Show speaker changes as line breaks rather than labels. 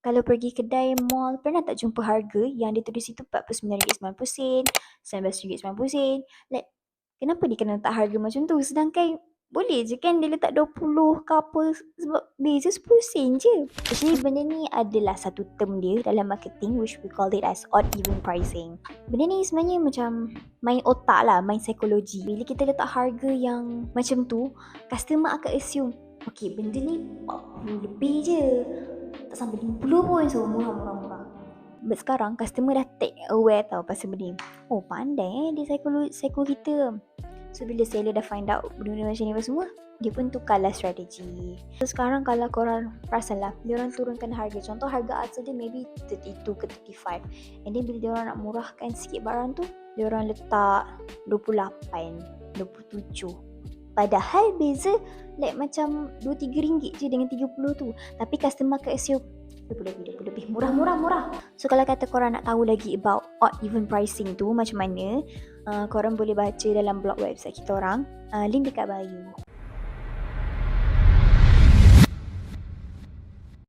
Kalau pergi kedai mall, pernah tak jumpa harga yang dia tulis itu RM49.90, RM19.90. Like, kenapa dia kena letak harga macam tu? Sedangkan boleh je kan dia letak 20 ke apa, sebab beza 10 sen je. Actually benda ni adalah satu term dia dalam marketing which we call it as odd even pricing. Benda ni sebenarnya macam main otak lah, main psikologi. Bila kita letak harga yang macam tu, customer akan assume, okay, benda ni 40 lebih je, tak sampai 50 pun, so murah. But sekarang customer dah take aware tau pasal benda ni. Oh, pandai dia psycho kita. So bila seller dah find out benda-benda macam ni apa semua, dia pun tukarlah strategi. So sekarang kalau korang perasan lah, diorang turunkan harga. Contoh harga asal dia maybe 32 ke 35, and then bila diorang nak murahkan sikit barang tu, diorang letak 28, 27. Padahal beza like macam 2-3 ringgit je dengan 30 tu. Tapi customer akan assume 20 lebih, murah. So kalau kata korang nak tahu lagi about odd even pricing tu macam mana, korang boleh baca dalam blog website kita orang, link dekat bio.